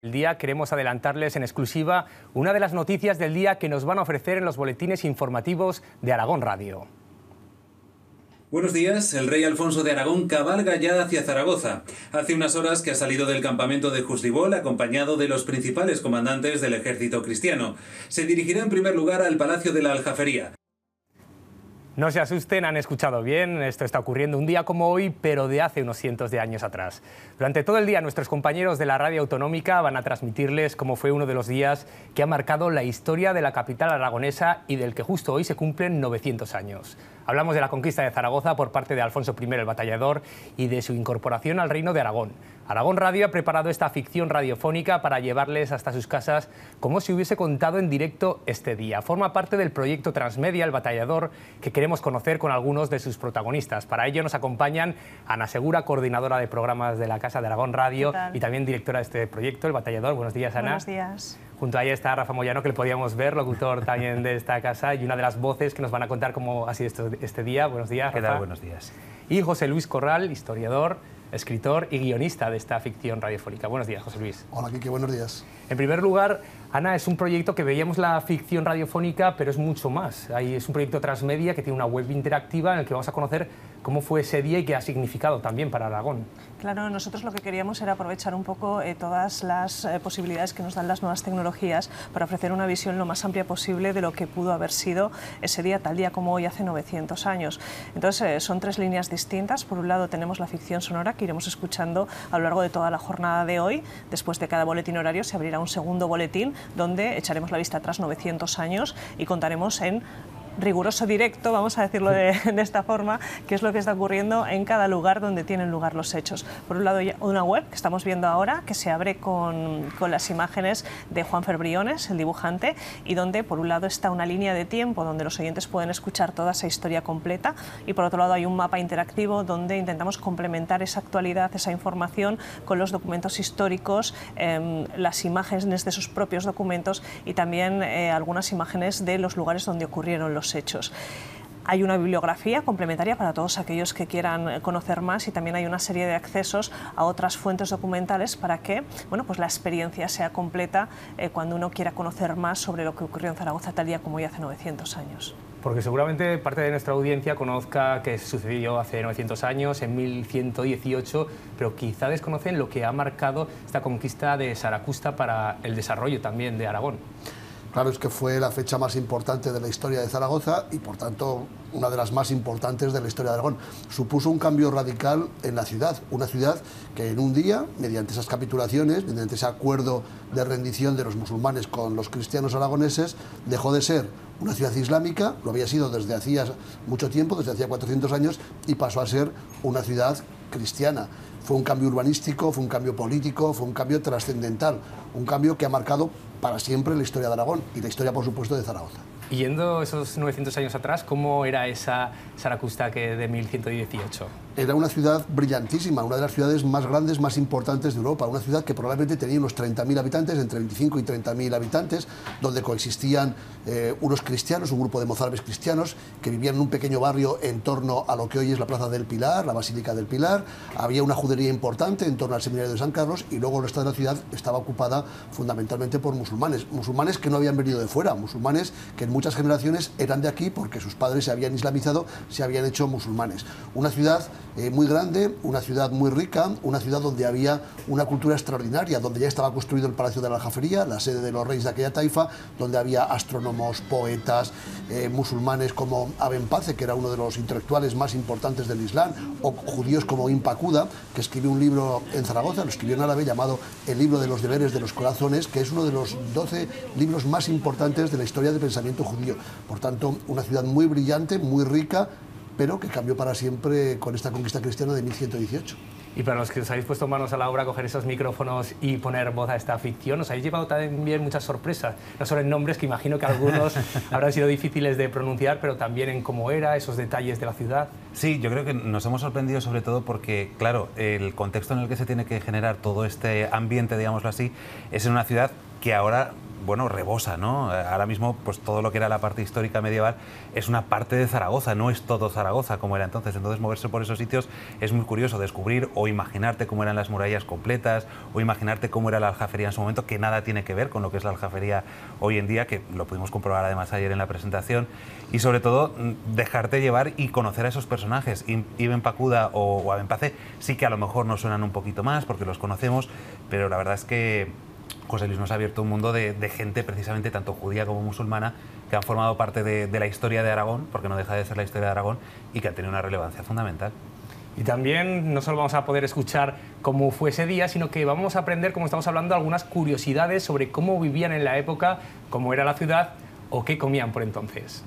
El día queremos adelantarles en exclusiva una de las noticias del día que nos van a ofrecer en los boletines informativos de Aragón Radio. Buenos días, el rey Alfonso de Aragón cabalga ya hacia Zaragoza. Hace unas horas que ha salido del campamento de Justibol acompañado de los principales comandantes del ejército cristiano. Se dirigirá en primer lugar al Palacio de la Aljafería. No se asusten, han escuchado bien, esto está ocurriendo un día como hoy, pero de hace unos cientos de años atrás. Durante todo el día nuestros compañeros de la radio autonómica van a transmitirles cómo fue uno de los días que ha marcado la historia de la capital aragonesa y del que justo hoy se cumplen 900 años. Hablamos de la conquista de Zaragoza por parte de Alfonso I el Batallador y de su incorporación al Reino de Aragón. Aragón Radio ha preparado esta ficción radiofónica para llevarles hasta sus casas como si hubiese contado en directo este día. Forma parte del proyecto Transmedia El Batallador, que queremos conocer con algunos de sus protagonistas. Para ello nos acompañan Ana Segura, coordinadora de programas de la Casa de Aragón Radio y también directora de este proyecto, El Batallador. Buenos días, Ana. Buenos días. Junto a ella está Rafa Moyano, que le podíamos ver, locutor también de esta casa y una de las voces que nos van a contar cómo ha sido este día. Buenos días, Rafa. ¿Qué tal? Buenos días. Y José Luis Corral, historiador, escritor y guionista de esta ficción radiofónica. Buenos días, José Luis. Hola, Quique, buenos días. En primer lugar, Ana, es un proyecto que veíamos la ficción radiofónica, pero es mucho más. Es un proyecto transmedia que tiene una web interactiva en el que vamos a conocer cómo fue ese día y qué ha significado también para Aragón. Claro, nosotros lo que queríamos era aprovechar un poco todas las posibilidades que nos dan las nuevas tecnologías para ofrecer una visión lo más amplia posible de lo que pudo haber sido ese día, tal día como hoy, hace 900 años. Entonces, son tres líneas distintas. Por un lado, tenemos la ficción sonora que iremos escuchando a lo largo de toda la jornada de hoy. Después de cada boletín horario se abrirá un segundo boletín donde echaremos la vista atrás 900 años y contaremos en riguroso directo, vamos a decirlo de esta forma, qué es lo que está ocurriendo en cada lugar donde tienen lugar los hechos. Por un lado, una web que estamos viendo ahora, que se abre con las imágenes de Juanfer Briones, el dibujante, y donde por un lado está una línea de tiempo donde los oyentes pueden escuchar toda esa historia completa, y por otro lado hay un mapa interactivo donde intentamos complementar esa actualidad, esa información con los documentos históricos, las imágenes de sus propios documentos y también algunas imágenes de los lugares donde ocurrieron los hechos. Hay una bibliografía complementaria para todos aquellos que quieran conocer más y también hay una serie de accesos a otras fuentes documentales para que pues la experiencia sea completa cuando uno quiera conocer más sobre lo que ocurrió en Zaragoza tal día como hoy hace 900 años. Porque seguramente parte de nuestra audiencia conozca que sucedió hace 900 años, en 1118, pero quizá desconocen lo que ha marcado esta conquista de Saracusta para el desarrollo también de Aragón. Claro, es que fue la fecha más importante de la historia de Zaragoza y, por tanto, una de las más importantes de la historia de Aragón. Supuso un cambio radical en la ciudad, una ciudad que en un día, mediante esas capitulaciones, mediante ese acuerdo de rendición de los musulmanes con los cristianos aragoneses, dejó de ser una ciudad islámica, lo había sido desde hacía mucho tiempo, desde hacía 400 años, y pasó a ser una ciudad cristiana. Fue un cambio urbanístico, fue un cambio político, fue un cambio trascendental, un cambio que ha marcado para siempre la historia de Aragón y la historia, por supuesto, de Zaragoza. Y yendo esos 900 años atrás, ¿cómo era esa Saracusta de 1118? Era una ciudad brillantísima, una de las ciudades más grandes, más importantes de Europa, una ciudad que probablemente tenía unos 30.000 habitantes, entre 25 y 30.000 habitantes, donde coexistían unos cristianos, un grupo de mozárabes cristianos, que vivían en un pequeño barrio en torno a lo que hoy es la Plaza del Pilar, la Basílica del Pilar. Había una judería importante en torno al Seminario de San Carlos y luego el resto de la ciudad estaba ocupada fundamentalmente por musulmanes que no habían venido de fuera, musulmanes que en muchas generaciones eran de aquí porque sus padres se habían islamizado, se habían hecho musulmanes. Una ciudad muy grande, una ciudad muy rica, una ciudad donde había una cultura extraordinaria, donde ya estaba construido el Palacio de la Aljafería, la sede de los reyes de aquella taifa, donde había astrónomos, poetas, musulmanes como Aben Pace, que era uno de los intelectuales más importantes del Islam, o judíos como Ibn Pacuda, que escribió un libro en Zaragoza, lo escribió en árabe, llamado El libro de los deberes de los corazones, que es uno de los 12 libros más importantes de la historia del pensamiento judío. Por tanto, una ciudad muy brillante, muy rica, pero que cambió para siempre con esta conquista cristiana de 1118. Y para los que os habéis puesto manos a la obra, coger esos micrófonos y poner voz a esta ficción, os habéis llevado también muchas sorpresas, no solo en nombres, que imagino que algunos habrán sido difíciles de pronunciar, pero también en cómo era, esos detalles de la ciudad. Sí, yo creo que nos hemos sorprendido sobre todo porque, claro, el contexto en el que se tiene que generar todo este ambiente, digámoslo así, es en una ciudad que ahora bueno, rebosa, ¿no? Ahora mismo, pues todo lo que era la parte histórica medieval es una parte de Zaragoza, no es todo Zaragoza como era entonces. Entonces, moverse por esos sitios es muy curioso, descubrir o imaginarte cómo eran las murallas completas, o imaginarte cómo era la Aljafería en su momento, que nada tiene que ver con lo que es la Aljafería hoy en día, que lo pudimos comprobar además ayer en la presentación, y sobre todo dejarte llevar y conocer a esos personajes. Ibn Pacuda o Aben Pace sí que a lo mejor nos suenan un poquito más porque los conocemos, pero la verdad es que José Luis nos ha abierto un mundo de gente precisamente tanto judía como musulmana que han formado parte de la historia de Aragón, porque no deja de ser la historia de Aragón, y que han tenido una relevancia fundamental. Y también no solo vamos a poder escuchar cómo fue ese día, sino que vamos a aprender, como estamos hablando, algunas curiosidades sobre cómo vivían en la época, cómo era la ciudad o qué comían por entonces.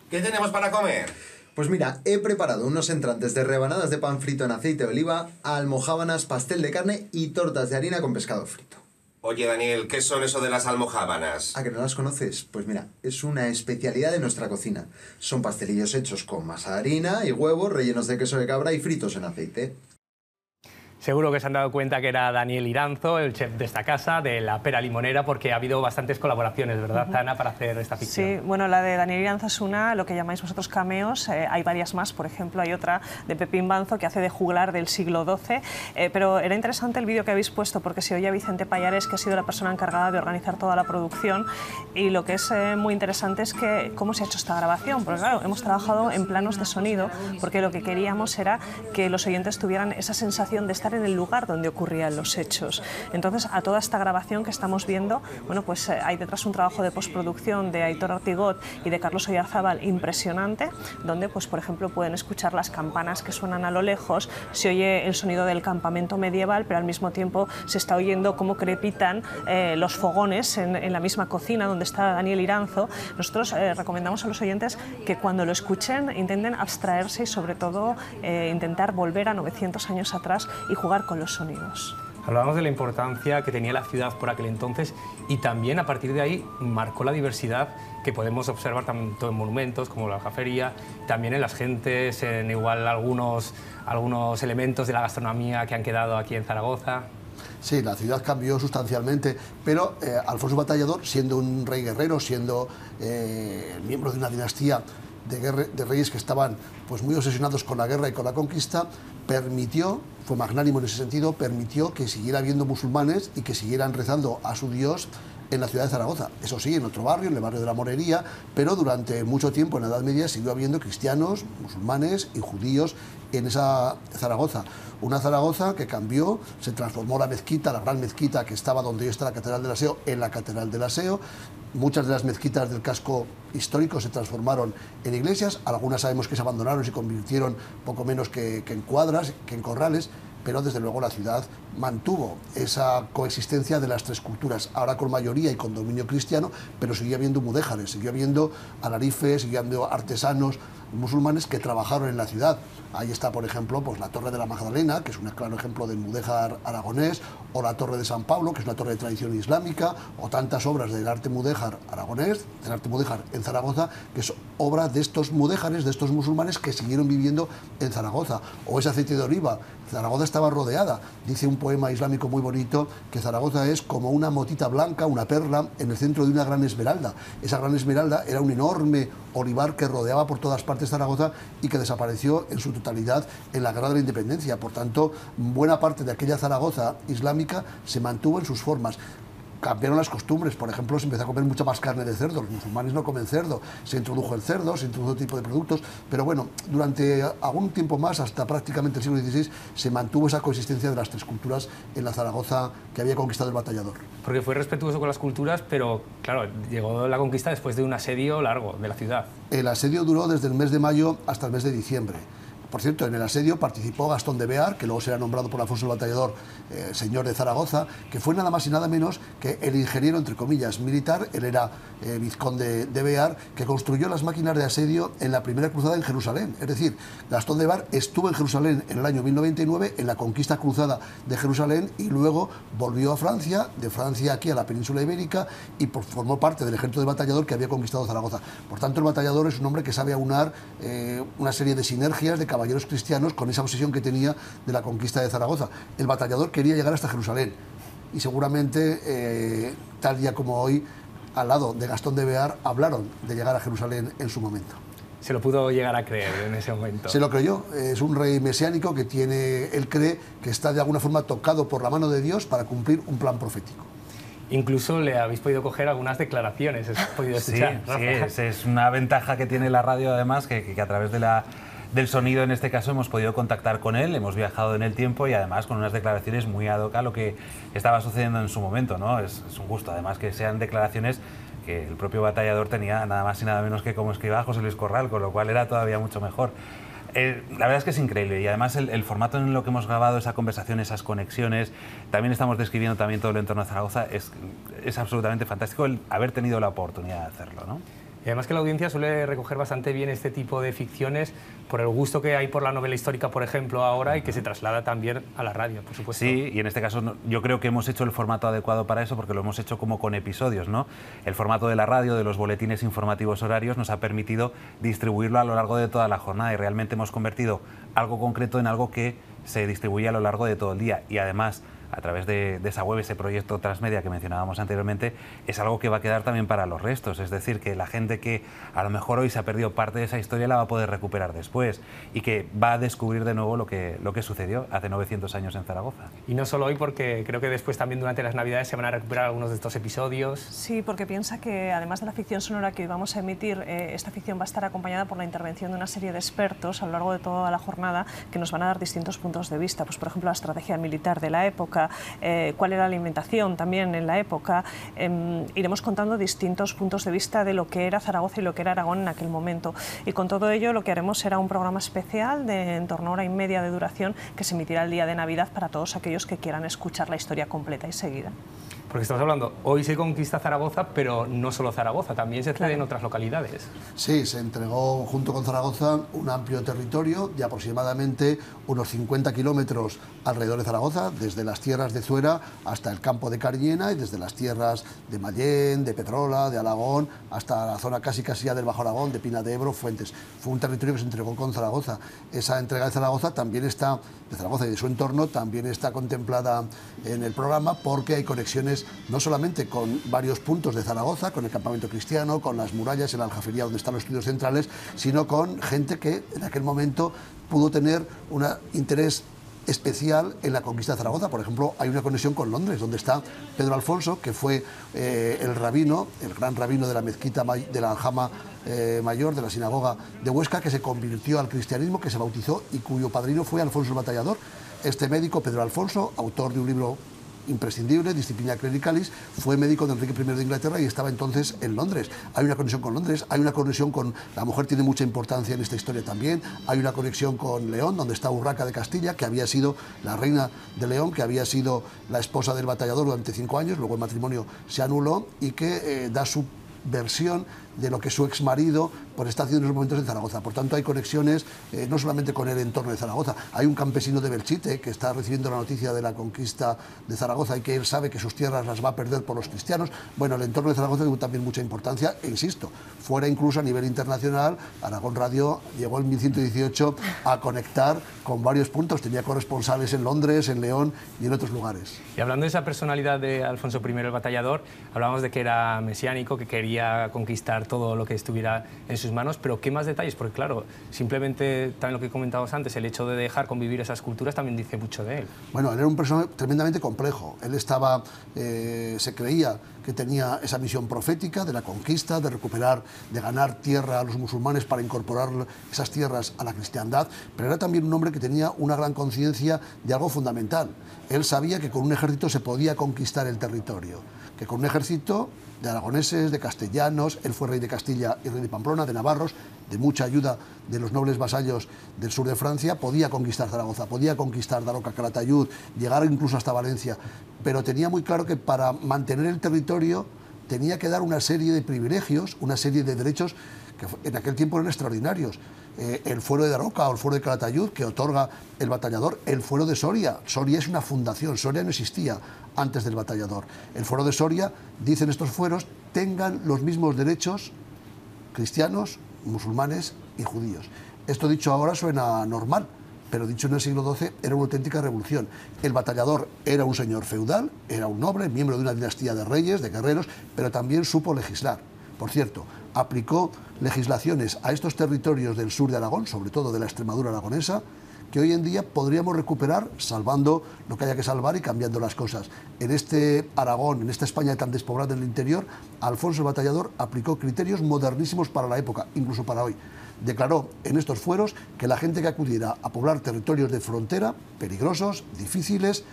¿Qué tenemos para comer? Pues mira, he preparado unos entrantes de rebanadas de pan frito en aceite de oliva, almojábanas, pastel de carne y tortas de harina con pescado frito. Oye, Daniel, ¿qué son eso de las almojábanas? ¿A que no las conoces? Pues mira, es una especialidad de nuestra cocina. Son pastelillos hechos con masa de harina y huevos rellenos de queso de cabra y fritos en aceite. Seguro que se han dado cuenta que era Daniel Iranzo, el chef de esta casa, de la Pera Limonera, porque ha habido bastantes colaboraciones, ¿verdad, Ana, para hacer esta ficción? Sí, bueno, la de Daniel Iranzo es una, lo que llamáis vosotros cameos, hay varias más, por ejemplo, hay otra de Pepín Banzo que hace de juglar del siglo XII, pero era interesante el vídeo que habéis puesto porque se oye a Vicente Payares, que ha sido la persona encargada de organizar toda la producción, y lo que es muy interesante es que cómo se ha hecho esta grabación, porque claro, hemos trabajado en planos de sonido, porque lo que queríamos era que los oyentes tuvieran esa sensación de estar en el lugar donde ocurrían los hechos. Entonces, a toda esta grabación que estamos viendo, bueno, pues hay detrás un trabajo de postproducción de Aitor Artigot y de Carlos Oyarzábal impresionante, donde, pues, por ejemplo, pueden escuchar las campanas que suenan a lo lejos, se oye el sonido del campamento medieval, pero al mismo tiempo se está oyendo cómo crepitan los fogones en la misma cocina donde está Daniel Iranzo. Nosotros recomendamos a los oyentes que cuando lo escuchen intenten abstraerse y sobre todo intentar volver a 900 años atrás y jugar con los sonidos. Hablábamos de la importancia que tenía la ciudad por aquel entonces y también a partir de ahí marcó la diversidad que podemos observar tanto en monumentos como la Aljafería, también en las gentes, en igual algunos elementos de la gastronomía que han quedado aquí en Zaragoza. Sí, la ciudad cambió sustancialmente, pero Alfonso Batallador, siendo un rey guerrero, siendo miembro de una dinastía de reyes que estaban pues muy obsesionados con la guerra y con la conquista, permitió, fue magnánimo en ese sentido, permitió que siguiera habiendo musulmanes y que siguieran rezando a su Dios en la ciudad de Zaragoza. Eso sí, en otro barrio, en el barrio de la Morería, pero durante mucho tiempo en la Edad Media siguió habiendo cristianos, musulmanes y judíos en esa Zaragoza. Una Zaragoza que cambió, se transformó la mezquita, la gran mezquita que estaba donde hoy está la Catedral del Aseo, en la Catedral del Aseo. Muchas de las mezquitas del casco histórico se transformaron en iglesias, algunas sabemos que se abandonaron y se convirtieron poco menos que en cuadras, que en corrales, pero desde luego la ciudad mantuvo esa coexistencia de las tres culturas, ahora con mayoría y con dominio cristiano, pero siguió habiendo mudéjares, siguió habiendo alarifes, siguió habiendo artesanos musulmanes que trabajaron en la ciudad. Ahí está, por ejemplo, pues la Torre de la Magdalena, que es un claro ejemplo del mudéjar aragonés, o la Torre de San Pablo, que es una torre de tradición islámica, o tantas obras del arte mudéjar aragonés, del arte mudéjar en Zaragoza, que es obra de estos mudéjares, de estos musulmanes que siguieron viviendo en Zaragoza, o ese aceite de oliva. Zaragoza estaba rodeada, dice un poema islámico muy bonito, que Zaragoza es como una motita blanca, una perla, en el centro de una gran esmeralda. Esa gran esmeralda era un enorme olivar que rodeaba por todas partes Zaragoza y que desapareció en su totalidad en la Guerra de la Independencia. Por tanto, buena parte de aquella Zaragoza islámica se mantuvo en sus formas. Cambiaron las costumbres, por ejemplo, se empezó a comer mucha más carne de cerdo, los musulmanes no comen cerdo, se introdujo el cerdo, se introdujo otro tipo de productos, pero bueno, durante algún tiempo más, hasta prácticamente el siglo XVI, se mantuvo esa coexistencia de las tres culturas en la Zaragoza que había conquistado el Batallador. Porque fue respetuoso con las culturas, pero claro, llegó la conquista después de un asedio largo de la ciudad. El asedio duró desde el mes de mayo hasta el mes de diciembre. Por cierto, en el asedio participó Gastón de Bear, que luego será nombrado por Alfonso el Batallador señor de Zaragoza, que fue nada más y nada menos que el ingeniero, entre comillas, militar. Él era vizconde de Bear, que construyó las máquinas de asedio en la primera cruzada en Jerusalén. Es decir, Gastón de Bear estuvo en Jerusalén en el año 1099, en la conquista cruzada de Jerusalén, y luego volvió a Francia, de Francia aquí a la península ibérica, y formó parte del ejército del Batallador que había conquistado Zaragoza. Por tanto, el Batallador es un hombre que sabe aunar una serie de sinergias de caballeros cristianos con esa obsesión que tenía de la conquista de Zaragoza. El Batallador quería llegar hasta Jerusalén y seguramente, tal día como hoy, al lado de Gastón de Bear, hablaron de llegar a Jerusalén en su momento. Se lo pudo llegar a creer en ese momento. Se lo creyó. Es un rey mesiánico que él cree que está de alguna forma tocado por la mano de Dios para cumplir un plan profético. Incluso le habéis podido coger algunas declaraciones, ¿has podido escuchar? Sí, es una ventaja que tiene la radio, además, que a través del sonido, en este caso, hemos podido contactar con él, hemos viajado en el tiempo y además con unas declaraciones muy ad hoc a lo que estaba sucediendo en su momento, ¿no? Es un gusto, además, que sean declaraciones que el propio batallador tenía nada más y nada menos que como escriba José Luis Corral, con lo cual era todavía mucho mejor. La verdad es que es increíble y además el formato en lo que hemos grabado, esa conversación, esas conexiones, también estamos describiendo también todo el entorno de Zaragoza, es absolutamente fantástico el haber tenido la oportunidad de hacerlo, ¿no? Y además que la audiencia suele recoger bastante bien este tipo de ficciones por el gusto que hay por la novela histórica, por ejemplo, ahora, y que se traslada también a la radio, por supuesto. Sí, y en este caso yo creo que hemos hecho el formato adecuado para eso, porque lo hemos hecho como con episodios, ¿no? El formato de la radio, de los boletines informativos horarios, nos ha permitido distribuirlo a lo largo de toda la jornada y realmente hemos convertido algo concreto en algo que se distribuye a lo largo de todo el día. Y además, a través de esa web, ese proyecto Transmedia que mencionábamos anteriormente, es algo que va a quedar también para los restos. Es decir, que la gente que a lo mejor hoy se ha perdido parte de esa historia la va a poder recuperar después y que va a descubrir de nuevo lo que sucedió hace 900 años en Zaragoza. Y no solo hoy, porque creo que después también durante las Navidades se van a recuperar algunos de estos episodios. Sí, porque piensa que además de la ficción sonora que hoy vamos a emitir, esta ficción va a estar acompañada por la intervención de una serie de expertos a lo largo de toda la jornada que nos van a dar distintos puntos de vista. Pues, por ejemplo, la estrategia militar de la época, cuál era la alimentación también en la época. Iremos contando distintos puntos de vista de lo que era Zaragoza y lo que era Aragón en aquel momento. Y con todo ello lo que haremos será un programa especial de en torno a hora y media de duración que se emitirá el día de Navidad para todos aquellos que quieran escuchar la historia completa y seguida. Porque estamos hablando, hoy se conquista Zaragoza, pero no solo Zaragoza, también se cede en otras localidades. Sí, se entregó junto con Zaragoza un amplio territorio de aproximadamente unos 50 kilómetros alrededor de Zaragoza, desde las tierras de Zuera hasta el campo de Cariñena y desde las tierras de Mayén, de Pedrola, de Alagón, hasta la zona casi ya del Bajo Aragón, de Pina de Ebro, Fuentes. Fue un territorio que se entregó con Zaragoza. Esa entrega de Zaragoza también está, de Zaragoza y de su entorno, también está contemplada en el programa porque hay conexiones no solamente con varios puntos de Zaragoza, con el campamento cristiano, con las murallas, en la aljafería donde están los estudios centrales, sino con gente que en aquel momento pudo tener un interés especial en la conquista de Zaragoza. Por ejemplo, hay una conexión con Londres, donde está Pedro Alfonso, que fue el rabino, el gran rabino de la mezquita de la Aljama Mayor, de la sinagoga de Huesca, que se convirtió al cristianismo, que se bautizó y cuyo padrino fue Alfonso el Batallador. Este médico, Pedro Alfonso, autor de un libro imprescindible, Disciplina Clericalis, fue médico de Enrique I de Inglaterra y estaba entonces en Londres. Hay una conexión con Londres, hay una conexión con... La mujer tiene mucha importancia en esta historia también, hay una conexión con León, donde está Urraca de Castilla, que había sido la reina de León, que había sido la esposa del batallador durante 5 años, luego el matrimonio se anuló y que da su versión de lo que su exmarido pues, está haciendo en los momentos en Zaragoza. Por tanto, hay conexiones no solamente con el entorno de Zaragoza. Hay un campesino de Belchite que está recibiendo la noticia de la conquista de Zaragoza y que él sabe que sus tierras las va a perder por los cristianos. Bueno, el entorno de Zaragoza tiene también mucha importancia, e insisto, fuera incluso a nivel internacional, Aragón Radio llegó en 1118 a conectar con varios puntos. Tenía corresponsales en Londres, en León y en otros lugares. Y hablando de esa personalidad de Alfonso I el Batallador, hablábamos de que era mesiánico, que quería conquistar todo lo que estuviera en sus manos, pero ¿qué más detalles? Porque claro, simplemente también lo que comentabas antes, el hecho de dejar convivir esas culturas también dice mucho de él. Bueno, él era un personaje tremendamente complejo. Él estaba, se creía que tenía esa misión profética de la conquista, de recuperar, de ganar tierra a los musulmanes para incorporar esas tierras a la cristiandad, pero era también un hombre que tenía una gran conciencia de algo fundamental. Él sabía que con un ejército se podía conquistar el territorio, que con un ejército de aragoneses, de castellanos, él fue rey de Castilla y rey de Pamplona, de navarros, de mucha ayuda de los nobles vasallos del sur de Francia, podía conquistar Zaragoza, podía conquistar Daroca, Calatayud, llegar incluso hasta Valencia, pero tenía muy claro que para mantener el territorio tenía que dar una serie de privilegios, una serie de derechos que en aquel tiempo eran extraordinarios. El fuero de Daroca o el fuero de Calatayud que otorga el batallador, el fuero de Soria. Soria es una fundación, Soria no existía antes del batallador. El fuero de Soria, dicen estos fueros, tengan los mismos derechos cristianos, musulmanes y judíos. Esto dicho ahora suena normal, pero dicho en el siglo XII, era una auténtica revolución. El batallador era un señor feudal, era un noble, miembro de una dinastía de reyes, de guerreros, pero también supo legislar. Por cierto, aplicó legislaciones a estos territorios del sur de Aragón, sobre todo de la Extremadura aragonesa, que hoy en día podríamos recuperar salvando lo que haya que salvar y cambiando las cosas. En este Aragón, en esta España tan despoblada en el interior, Alfonso el Batallador aplicó criterios modernísimos para la época, incluso para hoy. Declaró en estos fueros que la gente que acudiera a poblar territorios de frontera, peligrosos, difíciles,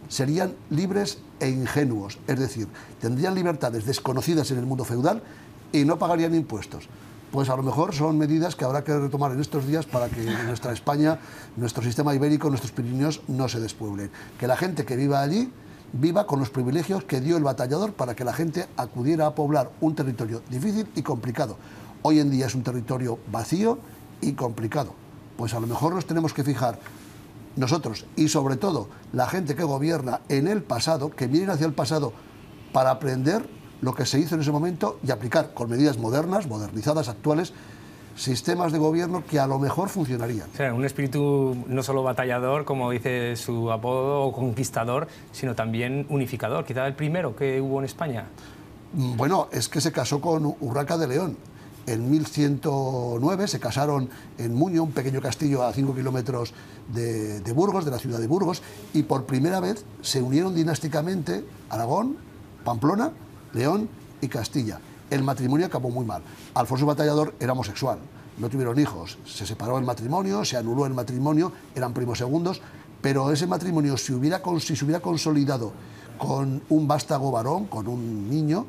serían libres e ingenuos, es decir, tendrían libertades desconocidas en el mundo feudal y no pagarían impuestos. Pues a lo mejor son medidas que habrá que retomar en estos días para que nuestra España, nuestro sistema ibérico, nuestros Pirineos no se despueblen. Que la gente que viva allí viva con los privilegios que dio el batallador para que la gente acudiera a poblar un territorio difícil y complicado. Hoy en día es un territorio vacío y complicado. Pues a lo mejor nos tenemos que fijar nosotros y sobre todo la gente que gobierna en el pasado, que miren hacia el pasado para aprender lo que se hizo en ese momento y aplicar con medidas modernas, modernizadas, actuales, sistemas de gobierno que a lo mejor funcionarían. O sea, un espíritu no solo batallador, como dice su apodo, o conquistador, sino también unificador, quizá el primero que hubo en España. Bueno, es que se casó con Urraca de León. En 1109 se casaron en Muño, un pequeño castillo a 5 kilómetros de Burgos, de la ciudad de Burgos, y por primera vez se unieron dinásticamente Aragón, Pamplona, León y Castilla. El matrimonio acabó muy mal. Alfonso Batallador era homosexual, no tuvieron hijos, se separó el matrimonio, se anuló el matrimonio, eran primos segundos, pero ese matrimonio, si se hubiera consolidado con un vástago varón, con un niño,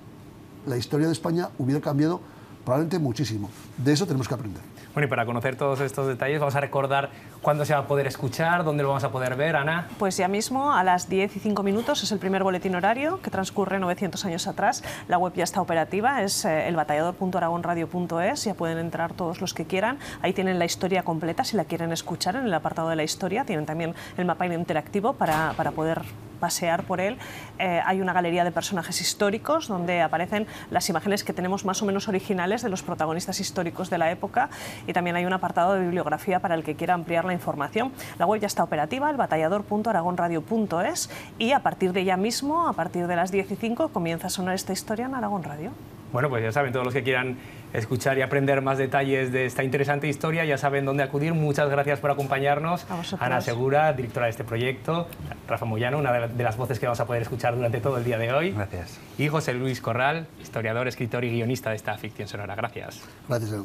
la historia de España hubiera cambiado probablemente muchísimo. De eso tenemos que aprender. Bueno, y para conocer todos estos detalles vamos a recordar cuándo se va a poder escuchar, dónde lo vamos a poder ver, Ana. Pues ya mismo, a las 10:05 es el primer boletín horario, que transcurre 900 años atrás. La web ya está operativa, es elbatallador.aragonradio.es, ya pueden entrar todos los que quieran. Ahí tienen la historia completa, si la quieren escuchar, en el apartado de la historia. Tienen también el mapa interactivo para poder pasear por él. Hay una galería de personajes históricos donde aparecen las imágenes que tenemos más o menos originales de los protagonistas históricos de la época, y también hay un apartado de bibliografía para el que quiera ampliar la información. La web ya está operativa, elbatallador.aragonradio.es, y a partir de ya mismo, a partir de las 10:05, comienza a sonar esta historia en Aragón Radio. Bueno, pues ya saben, todos los que quieran escuchar y aprender más detalles de esta interesante historia, ya saben dónde acudir. Muchas gracias por acompañarnos. A vosotros. Ana Segura, directora de este proyecto, Rafa Moyano, una de las voces que vamos a poder escuchar durante todo el día de hoy. Gracias. Y José Luis Corral, historiador, escritor y guionista de esta ficción sonora. Gracias. Gracias, León.